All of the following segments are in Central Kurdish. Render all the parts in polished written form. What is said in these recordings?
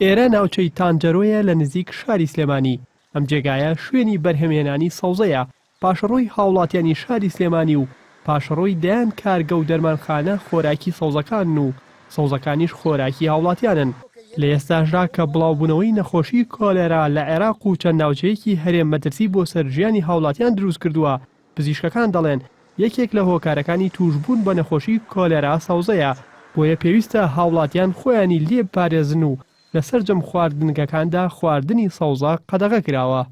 ئێرە ناوچەی تانجەرۆیە لە نزیک شاری سلێمانی. ئەم جێگایە شوێنی بەرهەمهێنانی سەوزەیە، پاشەڕۆی هاوڵاتیانی شاری سلێمانی و پاشەڕۆی دایان کارگە و دەرمانخانە خۆراکی سەوزەکان و سەوزەکانیش خۆراکی هاوڵاتیانن. لە ئێستاشدا کە بڵاوبوونەوەی نەخۆشی کۆلێرا لە عێراق و چەند ناوچەیەکی هەرێم مەترسی بۆ سەرژیانی هاوڵاتیان دروست کردووە، پزیشکەکان دەڵێن یەکێک لە هۆکارەکانی توشبوون بە نەخۆشی کۆلێرا سەوزەیە، بۆیە پێویستە هاوڵاتیان خۆیانی لێ بپارێزن و لەسەر جەم خواردنگەکاندا خواردنی سەوزە قەدەغە کراوە.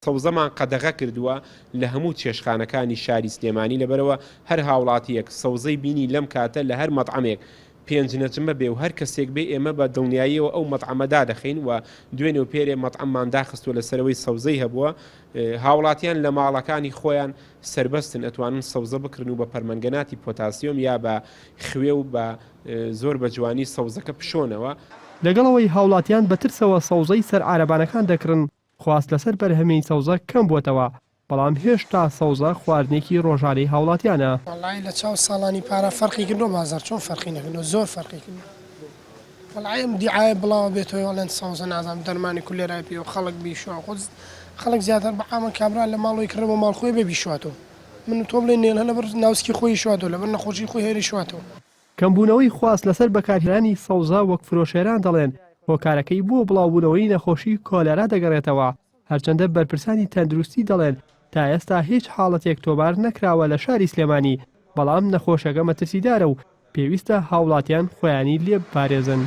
سەوزەمان قەدەغە کردووە لە هەموو چێشخانەکانی شاری سلێمانی، لەبەرەوە هەر هاوڵاتیەک سەوزەی بینی لەم کاتە لە هەر مەطعەمێک پێنج نەچمە بێ و هەر کەسێک بێ ئێمە بە دڵنیاییەوە ئەو مەطعەمەدا دەخین و دوێنێ و پێرێ مەطعەممان داخستووە لەسەرەوەی سەوزەی هەبووە. هاوڵاتیان لە ماڵەکانی خۆیان سربەستن ئەتوانن سەوزە بکردن و بە پەرمەنگەناتی پۆتاسیۆم یا بە خوێ و بە زۆر بە جوانی سەوزەکە پشۆنەوە. لەگەڵەوەی هاوڵاتیان بەترسەوە سەوزەی سەر عارەبانەکان دەکردن، خواست لەسەر بەرهەمەی سەوزە کەم بووەتەوە، بەڵام هێشتا سەوزە خواردنێکی ڕۆژانەی هاوڵاتیانە. وەڵای لە چاو ساڵانی پارە فەرقی کردنەوە بازار چۆن فەرقی نەکردنەوە، زۆر فەرقی کردنەوە. وەڵای ئەم دیعایە بڵاو بێتەوە وەڵێن سەوزە نازانم دەرمانی کولێرای پێ و خەڵک بیشوە، خەڵک زیاتر بەعامە کابرا لە ماڵەوەی کڕەوە ماڵخۆی بێ بیشواتەوە. من تۆ بڵێ نێن هە لەبەر ناوسکی خۆی شواتەوە، لەبەر نەخۆشی خۆی هێری شواتەوە. کەمبوونەوەی خواست لەسەر بەکارهێنانی سەوزە وەک فرۆشێران دەڵێن هۆکارەکەی بۆ بڵاوبوونەوەی نەخۆشی کۆلێرا دەگەڕێتەوە، هەرچەندە بەرپرسانی تەندروستی دەڵێن تا ئێستا هیچ حاڵەتێک تۆمار نەکراوە لە شاری سلێمانی، بەڵام نەخۆشەکە مەترسیدارە و پێویستە هاوڵاتیان خۆیانی لێ بپارێزن.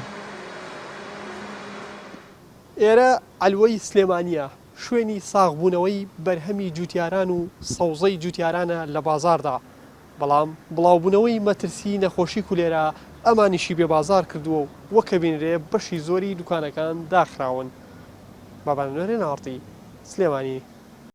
ئێرە ئەلوەی سلێمانیە، شوێنی ساغبوونەوەی بەرهەمی جوتیاران و سەوزەی جوتیارانە لە بازاردا، بەڵام بڵاوبوونەوەی مەترسی نەخۆشی کولێرا ئەمانیشی بێ بازار کردووە و وەکە بینرێ بەشی زۆری دوکانەکان داخراون. بابانەوەرێ ناڕتی سلێمانی.